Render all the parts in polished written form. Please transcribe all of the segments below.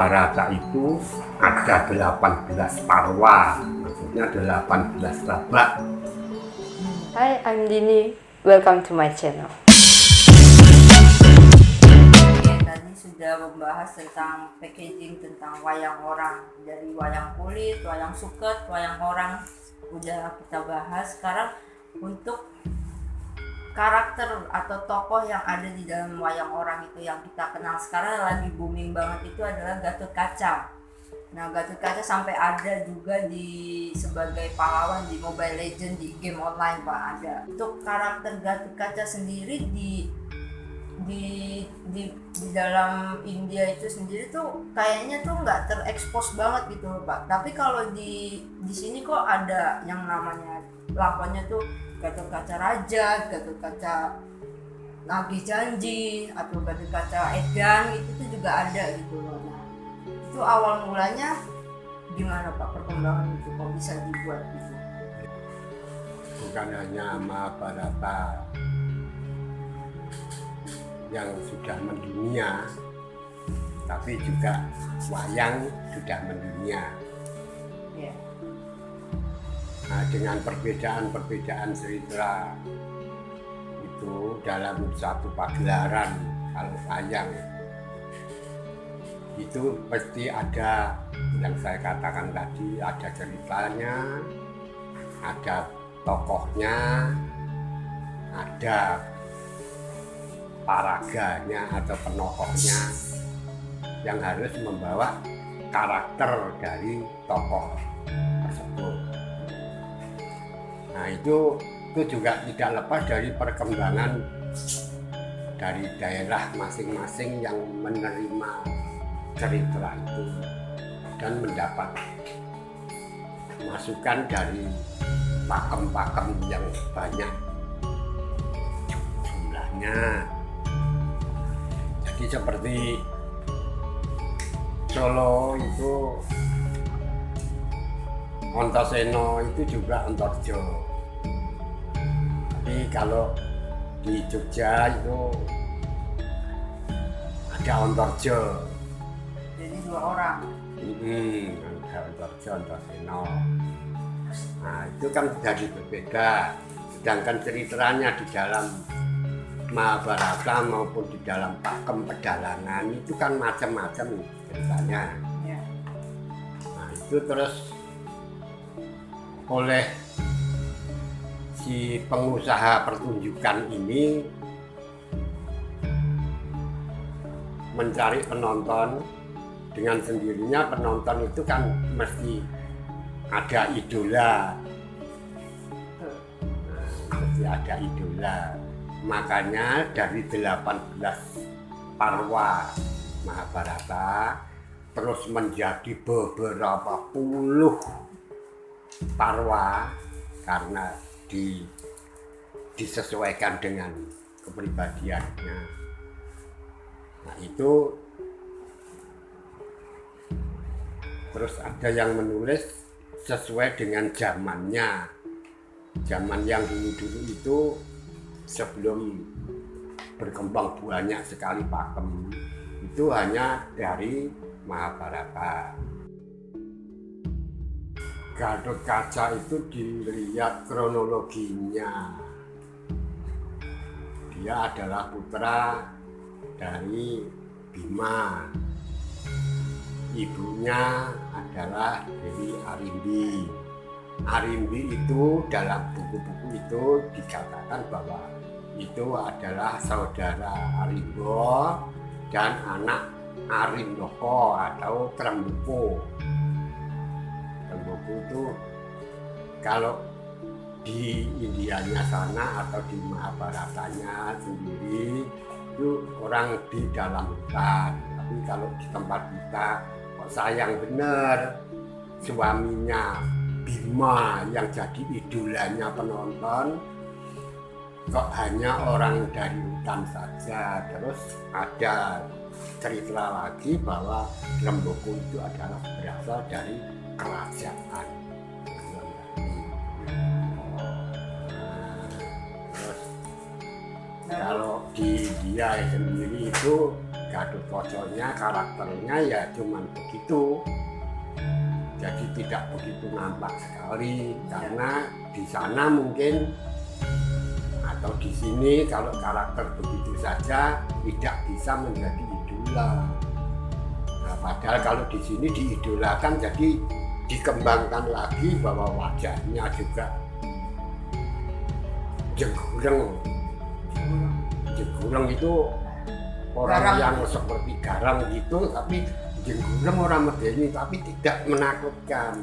Barata itu ada 18 parwa, maksudnya 18 babak. Hi, I'm Dini. Welcome to my channel. Tadi sudah membahas tentang packaging, tentang wayang orang, dari wayang kulit, wayang suket, wayang orang udah kita bahas. Sekarang untuk karakter atau tokoh yang ada di dalam wayang orang itu yang kita kenal sekarang lagi booming banget itu adalah Gatot Kaca. Nah, Gatot Kaca sampai ada juga sebagai pahlawan di Mobile Legends, di game online Pak, ada. Untuk karakter Gatot Kaca sendiri di dalam India itu sendiri tuh kayaknya tuh nggak terekspos banget gitu loh Pak. Tapi kalau di sini kok ada yang namanya lakonnya tuh Gatot Kaca Raja, Gatot Kaca Nagih Janji, atau Gatot Kaca Edan, itu tuh juga ada gitu loh. Nah, itu awal mulanya gimana Pak perkembangan itu kok bisa dibuat gitu? Bukan hanya Mahabharata yang sudah mendunia, tapi juga wayang sudah mendunia. Yeah. Nah, dengan perbedaan-perbedaan cerita itu dalam satu pagelaran, kalau wayang itu pasti ada yang saya katakan tadi, ada ceritanya, ada tokohnya, ada paraganya atau penokohnya yang harus membawa karakter dari tokoh tersebut. Nah, itu juga tidak lepas dari perkembangan dari daerah masing-masing yang menerima cerita itu dan mendapat masukan dari pakem-pakem yang banyak jumlahnya. Jadi seperti Solo itu Antasena itu juga Antarjo. Tapi kalau di Jogja itu ada Antarjo. Jadi dua orang. Ada Antarjo, Antasena. Nah, itu kan jadi berbeda. Sedangkan ceritanya di dalam Mahabharata maupun di dalam pakem pedalangan itu kan macam-macam ceritanya. Yeah. Nah, itu terus oleh si pengusaha pertunjukan ini mencari penonton. Dengan sendirinya penonton itu kan mesti ada idola. Mesti ada idola. Makanya dari 18 parwa Mahabharata terus menjadi beberapa puluh parwa karena disesuaikan dengan kepribadiannya. Nah, itu terus ada yang menulis sesuai dengan zamannya. Zaman yang dulu itu sebelum berkembang banyak sekali pakem, itu hanya dari Mahabharata. Gatot Kaca itu dilihat kronologinya. Dia adalah putra dari Bima. Ibunya adalah Dewi Arimbi. Arimbi itu dalam buku-buku itu dikatakan bahwa itu adalah saudara Arimbo dan anak Arimloko atau Tremboko. Tremboko itu kalau di Indianya sana atau di Mahabharatanya sendiri itu orang di dalam hutan. Tapi kalau di tempat kita kok sayang bener suaminya Bima yang jadi idolanya penonton kok hanya orang dari hutan saja. Terus ada cerita lagi bahwa Tremboko itu adalah berasal dari kerajaan. Terus kalau di India sendiri itu Gatotkaca karakternya ya cuman begitu. Jadi tidak begitu nampak sekali karena di sana mungkin atau di sini kalau karakter begitu saja tidak bisa menjadi idola. Nah, padahal kalau di sini diidolakan jadi dikembangkan lagi bahwa wajahnya juga jenggureng. Jenggureng itu orang Garang. yang seperti garang gitu, tapi jenggureng orang medeni tapi tidak menakutkan.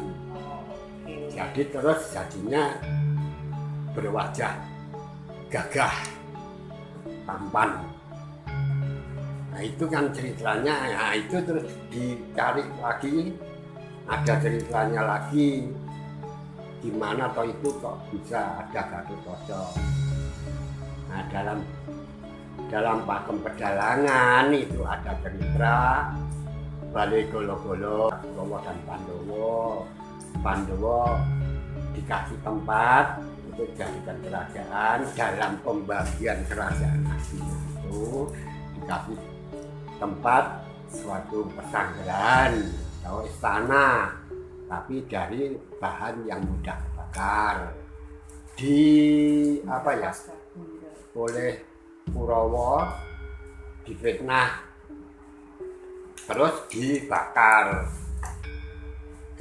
Jadi terus jadinya berwajah gagah, tampan. Nah itu kan ceritanya, nah itu terus dicari lagi, ada ceritanya lagi, gimana toh itu kok bisa ada Gatotkaca. Nah dalam pakem pedalangan itu ada cerita balik golo-golo Kurawa dan Pandowo dikasih tempat untuk jadikan kerajaan. Dalam pembagian kerajaan aslinya itu dikasih tempat suatu pesanggrahan atau istana, tapi dari bahan yang mudah terbakar. Di apa ya, oleh Kurawa difitnah terus dibakar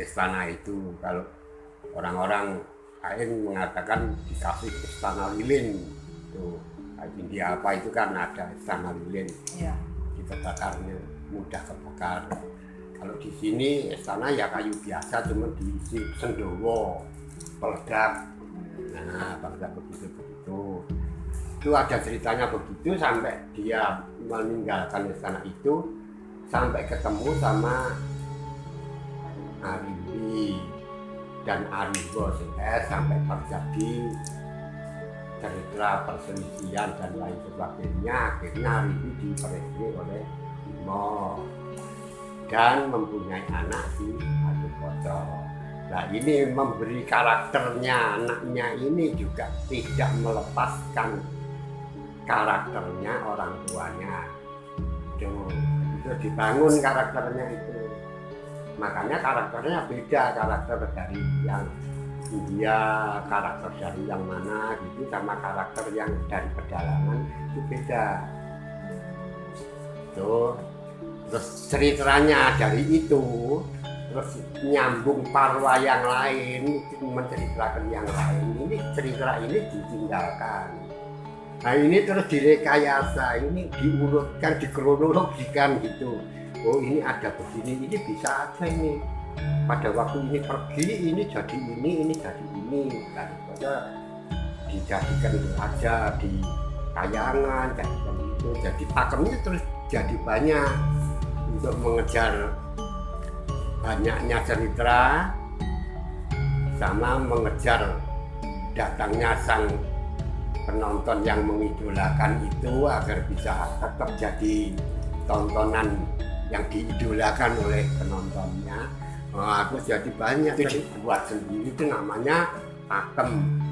istana itu. Kalau orang-orang lain mengatakan dikasih istana lilin tuh, India apa itu kan ada istana lilin, Iya. ditebakarnya mudah terbakar. Kalau di sini istana ya kayu biasa, cuma diisi sendowo peledak. Nah pada begitu itu ada ceritanya begitu sampai dia meninggalkan istana itu sampai ketemu sama Arimbi dan Arimbo sampai terjadi cerita perselisihan dan lain sebagainya. Akhirnya Arimbi diperistri oleh Bima dan mempunyai anak si Gatotkaca. Nah ini memberi karakternya anaknya ini juga tidak melepaskan karakternya orang tuanya. Itu dibangun karakternya itu. Makanya karakternya beda, karakter dari yang India, karakter dari yang mana gitu sama karakter yang dari pedalangan itu beda. Tuh. Terus ceritanya dari itu terus nyambung parwa yang lain, menceritakan yang lain. Ini cerita ini ditinggalkan. Nah ini terus direkayasa, ini diurutkan, dikronologikan gitu. Oh ini ada begini, ini bisa aja ini. Pada waktu ini pergi, ini jadi ini jadi ini. Dan itu dijadikan itu aja di tayangan, jadikan itu. Jadi pakemnya terus jadi banyak untuk mengejar banyaknya cerita sama mengejar datangnya sang penonton yang mengidolakan itu agar bisa tetap jadi tontonan yang diidolakan oleh penontonnya. Aku jadi banyak itu buat sendiri, itu namanya pakem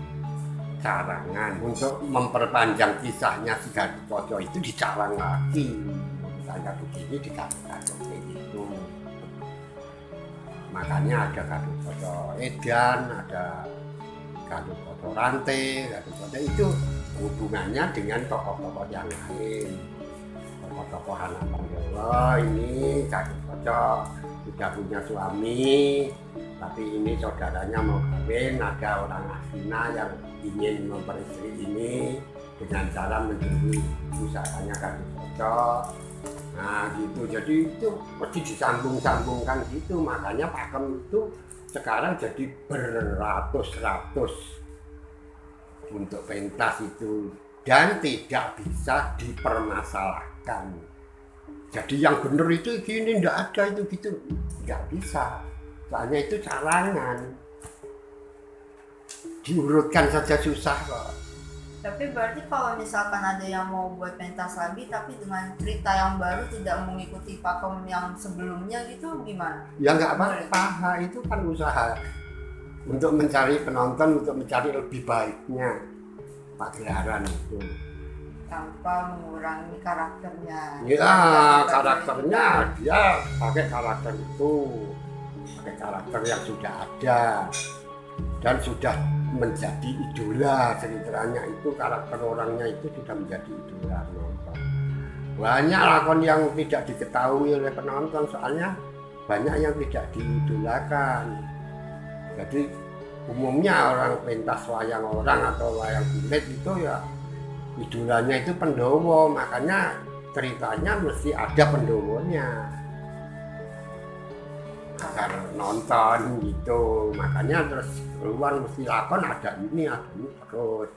carangan. Untuk memperpanjang kisahnya si Gatotkaca itu dicarang lagi. Misalnya begini dikasih itu. Makanya ada Gatotkaca Edan, ada Gatotkaca Rantai, Gatotkaca itu hubungannya dengan tokoh-tokoh yang lain. Tokoh-tokoh anak Pandawa ini Gatotkaca sudah punya suami, tapi ini saudaranya mau kawin, ada orang Astina yang ingin memperistri ini dengan cara mencuri pusakanya Gatotkaca. Nah gitu, jadi itu mesti disambung-sambungkan gitu. Makanya pakem itu sekarang jadi beratus-ratus untuk pentas itu dan tidak bisa dipermasalahkan. Jadi yang benar itu gini, enggak ada itu gitu, enggak bisa. Soalnya itu carangan, diurutkan saja susah kok. Tapi berarti kalau misalkan ada yang mau buat pentas lagi tapi dengan cerita yang baru tidak mengikuti pakem yang sebelumnya gitu gimana? Ya nggak apa-apa, itu kan usaha untuk mencari penonton, untuk mencari lebih baiknya pagelaran itu. tanpa mengurangi karakternya. Ya, karakternya dia pakai karakter itu, pakai karakter yang sudah ada dan sudah menjadi idola. Ceritanya itu karakter orangnya itu sudah menjadi idola penonton. Banyak lakon yang tidak diketahui oleh penonton, soalnya banyak yang tidak diidolakan. Jadi umumnya orang pentas wayang orang atau wayang kulit itu ya idolanya itu Pendowo, makanya ceritanya mesti ada Pendowonya agar nonton gitu. Makanya terus keluar mesti lakon ada ini terus.